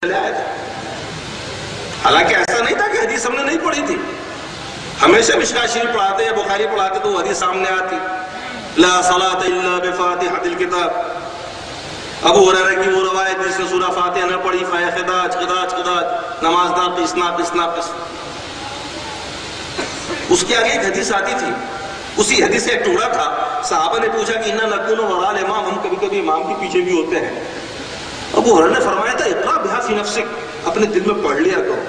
چلے آئے تھے. حالانکہ ایسا نہیں تھا کہ حدیث ہم نے نہیں پڑھی تھی. ہمیشہ مشکاۃ شریف پڑھاتے یا بخاری پڑھاتے تو وہ حدیث سامنے آتی، لا صلاۃ الا بفاتحۃ الکتاب. ابو ہریرہ کی وہ روایت جس نے سورہ فاتحہ نہ پڑھی فایا خداج خداج خداج، نماز ناقص ناقص ناقص. اس کے آگے ایک حدیث آتی تھی، اسی حدیث سے ایک ٹکڑا تھا. صحابہ نے پوچھا کہ انا نکون وراء الامام، ہم کبھی کبھی امام کے پیچھے بھی ہوتے ہیں. ابو ہریرہ نے فرمایا تھا اقرا بہا فی نفسک، اپنے دل میں پڑھ لیا کرو.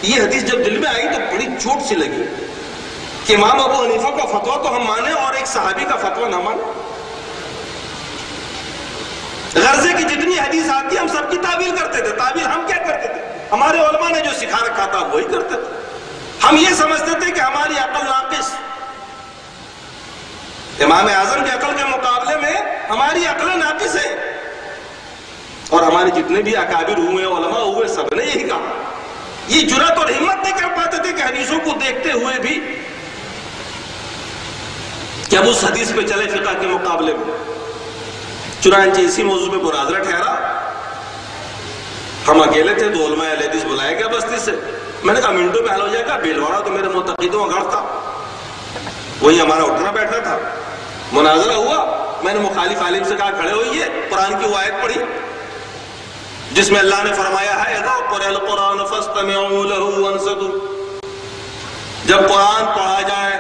یہ حدیث جب دل میں آئی تو بڑی چوٹ سی لگی کہ امام ابو حنیفہ کا فتویٰ تو ہم مانیں اور ایک صحابی کا فتویٰ نہ مانیں. غرضے کی جتنی حدیث آتی ہم سب کی تعویل کرتے تھے. تعویل ہم کیا کرتے تھے؟ ہمارے علماء نے جو سکھا رکھا تھا وہی کرتے تھے. ہم یہ سمجھتے تھے کہ ہماری عقل ناقص، امام اعظم کی عقل کے مقابلے میں ہماری عقل ناقص ہے. اور ہمارے جتنے بھی اکابر ہوئے علماء ہوئے سب نے یہی کہا. یہ جرات اور ہمت نہیں کر پاتے تھے کہ حدیثوں کو دیکھتے ہوئے بھی کہ اب اس حدیث پہ چلے فقہ کے مقابلے میں. چنانچہ اسی موضوع پہ مناظرہ ٹھہرا. ہم اکیلے تھے، دو علماء اہل حدیث بلائے گیا بستی سے. میں نے کہا منٹوں میں حل ہو جائے گا. بھیلواڑا تو میرے معتقدوں کا گھر تھا، وہی ہمارا اٹھنا بیٹھنا تھا. مناظرہ ہوا. میں نے مخالف عالم سے کہا کھڑے ہوئیے. قرآن کی وہ آیت پڑھی جس میں اللہ نے فرمایا ہے اذا قرئ القرآن فاستمعوا له وانصتوا. جب قرآن پڑھا جائے،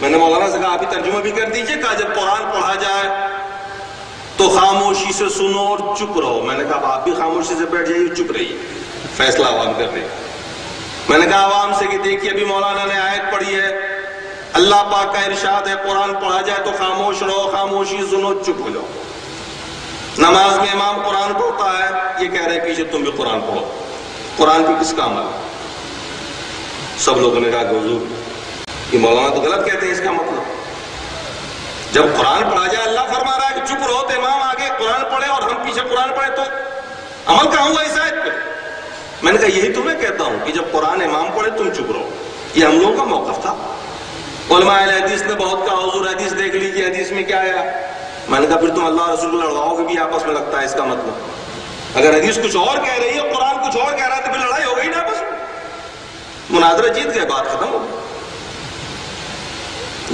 میں نے مولانا سے کہا آپ ہی ترجمہ بھی کر دیجئے. کہا جب قرآن پڑھا جائے تو خاموشی سے سنو اور چپ رہو. میں نے کہا آپ بھی خاموشی سے بیٹھ جائیے، چپ رہیے، فیصلہ عوام کر رہے. میں نے کہا عوام سے کہ دیکھیے ابھی مولانا نے آیت پڑھی ہے، اللہ پاک کا ارشاد ہے قرآن پڑھا جائے تو خاموش رہو، خاموشی سنو، چپ ہو جاؤ. نماز میں امام قرآن پڑھتا ہے، یہ کہہ رہے پیچھے تم بھی قرآن پڑھو. قرآن پہ کس کا عمل؟ سب لوگوں نے کہا کہ حضور یہ مولانا تو غلط کہتے ہیں، اس کا مطلب جب قرآن پڑھا جائے اللہ فرما رہا ہے کہ چپ رہو تو امام آگے قرآن پڑھے اور ہم پیچھے قرآن پڑھے تو عمل کہاں ہوا اس آیت پہ؟ میں نے کہا یہی تمہیں کہتا ہوں کہ جب قرآن امام پڑھے تم چپ رہو. یہ ہم لوگوں کا موقف تھا. علماء اہل حدیث نے بہت کہا حضور حدیث دیکھ لیجیے حدیث میں کیا آیا. میں نے کہا پھر تم اللہ رسول کو لڑواؤ گے بھی آپس میں، لگتا ہے اس کا مطلب اگر حدیث کچھ اور کہہ رہی ہے قرآن کچھ اور کہہ رہا ہے تو پھر لڑائی ہو گئی نا آپس میں. مناظرہ جیت گئے، بات ختم ہو گئی.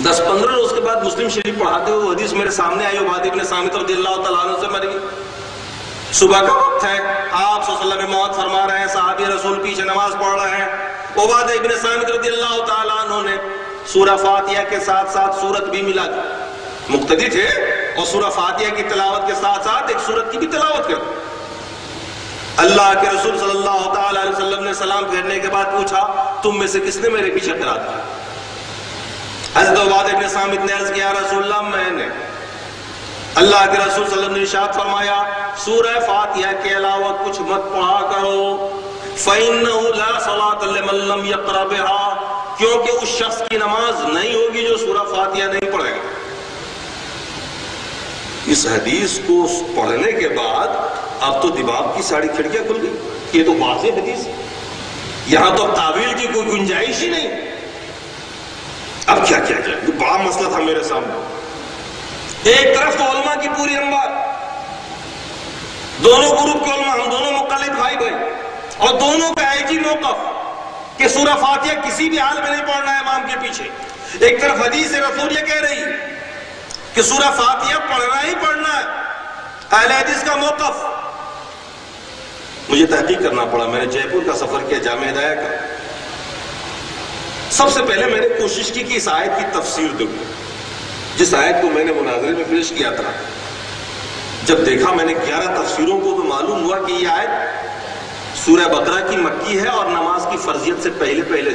10-15 روز کے بعد مسلم شریف پڑھاتے ہوئے حدیث میرے سامنے آئی. عبادہ ابن صامت رضی اللہ تعالیٰ عنہ سے مروی. صبح کا وقت ہے، آپ صلی اللہ علیہ وسلم موت فرما رہے ہیں، صحابی رسول پیچھے نماز پڑھ رہے ہیں. عبادہ ابن صامت رضی اللہ تعالیٰ عنہ نے سورہ فاتحہ کے ساتھ ساتھ سورت بھی ملا دی. مقتدی تھے اور سورہ فاتحہ کی تلاوت کے ساتھ ساتھ ایک سورت کی بھی تلاوت کر دی. اللہ کے رسول صلی اللہ تعالیٰ علیہ وسلم نے سلام پھیرنے کے بعد پوچھا تم میں سے کس نے میرے پیچھے قرات کی؟ حضرت عبادہ ابن صامت نے عرض کیا رسول اللہ میں نے. اللہ کے رسول صلی اللہ علیہ وسلم نے ارشاد فرمایا سورہ فاتحہ کے علاوہ کچھ مت پڑھا کرو. فَإِنَّهُ لَا صَلَاةَ لِمَن لَّمْ يَقْرَأْ بِهَا، کیونکہ اس شخص کی نماز نہیں ہوگی جو سورہ فاتحہ نہیں پڑھے گا. اس حدیث کو پڑھنے کے بعد اب تو دماغ کی ساری کھڑکیاں کھل گئی. یہ تو واضح حدیث ہے، یہاں تو تعویل کی کوئی گنجائش ہی نہیں. اب کیا کیا جائے؟ یہ بڑا مسئلہ تھا میرے سامنے. ایک طرف تو علماء کی پوری انبار، دونوں گروپ کے علماء، ہم دونوں مقلد بھائی بھائی، اور دونوں کا ایک ہی موقف کہ سورہ فاتحہ کسی بھی حال میں نہیں پڑھنا ہے امام کے پیچھے. ایک طرف حدیث رسول یہ کہہ رہی کہ سورہ فاتحہ پڑھنا ہی پڑھنا ہے. اہل حدیث کا موقف. مجھے تحقیق کرنا پڑا. میں نے جے پور کا سفر کیا، جامعہ ہدایہ کا. سب سے پہلے میں نے کوشش کی کہ اس آیت کی تفسیر دوں، جس آیت کو میں نے مناظرے میں پیش کیا تھا. جب دیکھا میں نے 11 تفسیروں کو تو معلوم ہوا کہ یہ آیت سورہ بقرہ کی مکی ہے اور نماز کی فرضیت سے پہلے پہلے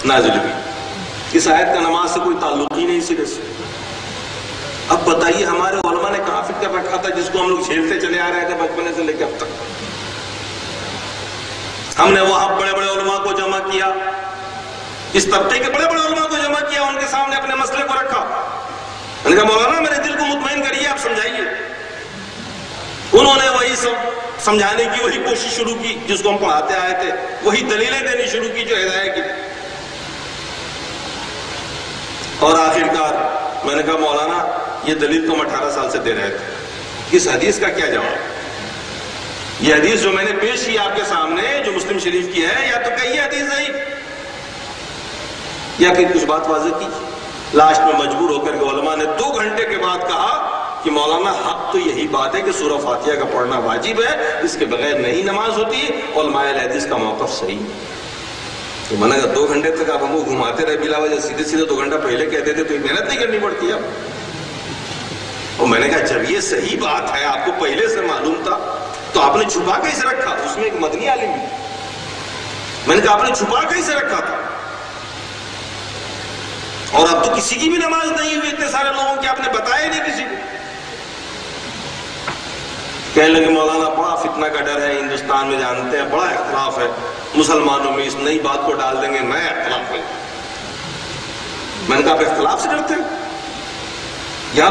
نازل ہوئی. اس آیت کا نماز سے کوئی تعلق ہی نہیں سرے سے. اب بتائیے ہمارے علماء نے کہاں فکر رکھا تھا جس کو ہم لوگ جھیلتے چلے آ رہے تھے بچپنے سے لے کے اب تک. ہم نے وہاں بڑے بڑے علماء کو جمع کیا، اس طبقے کے بڑے بڑے علماء کو جمع کیا، ان کے سامنے اپنے مسئلے کو رکھا. میں نے کہا مولانا میرے دل کو مطمئن کریے، آپ سمجھائیے. انہوں نے وہی سمجھانے کی وہی کوشش شروع کی جس کو ہم پڑھاتے آئے تھے، وہی دلیلیں دینی شروع کی جو ہدایت کی. اور آخرکار میں نے کہا مولانا یہ دلیل تو ہم 18 سال سے دے رہے تھے، اس حدیث کا کیا جواب؟ یہ حدیث جو میں نے پیش کی آپ کے سامنے، جو مسلم شریف کی ہے، یا تو کہیے حدیث ضعیف، یا پھر کچھ بات واضح کیجیے۔ لاسٹ میں مجبور ہو کر کے علماء نے 2 گھنٹے کے بعد کہا کہ مولانا حق تو یہی بات ہے کہ سورہ فاتحہ کا پڑھنا واجب ہے، اس کے بغیر نہیں نماز ہوتی، علماء حدیث کا موقف صحیح۔ تو میں نے کہا 2 گھنٹے تک آپ ہم کو گھماتے رہے بلا وجہ، سیدھے 2 گھنٹہ پہلے کہتے تھے تو محنت نہیں کرنی پڑتی اب۔ اور میں نے کہا جب یہ صحیح بات ہے، آپ کو پہلے سے معلوم تھا، تو آپ نے چھپا کیسے رکھا؟ اس میں ایک مدنی عالم بھی، میں نے کہا آپ نے چھپا کیسے رکھا تھا؟ اور اب تو کسی کی بھی نماز نہیں ہوئی اتنے سارے لوگوں کی، آپ نے بتایا نہیں کسی کو۔ کہنے لگے مولانا بڑا فتنہ کا ڈر ہے ہندوستان میں، جانتے ہیں بڑا اختلاف ہے مسلمانوں میں، اس نئی بات کو ڈال دیں گے نیا اختلاف ہے۔ میں نے کہا آپ اختلاف سے ڈرتے ہیں؟ یہاں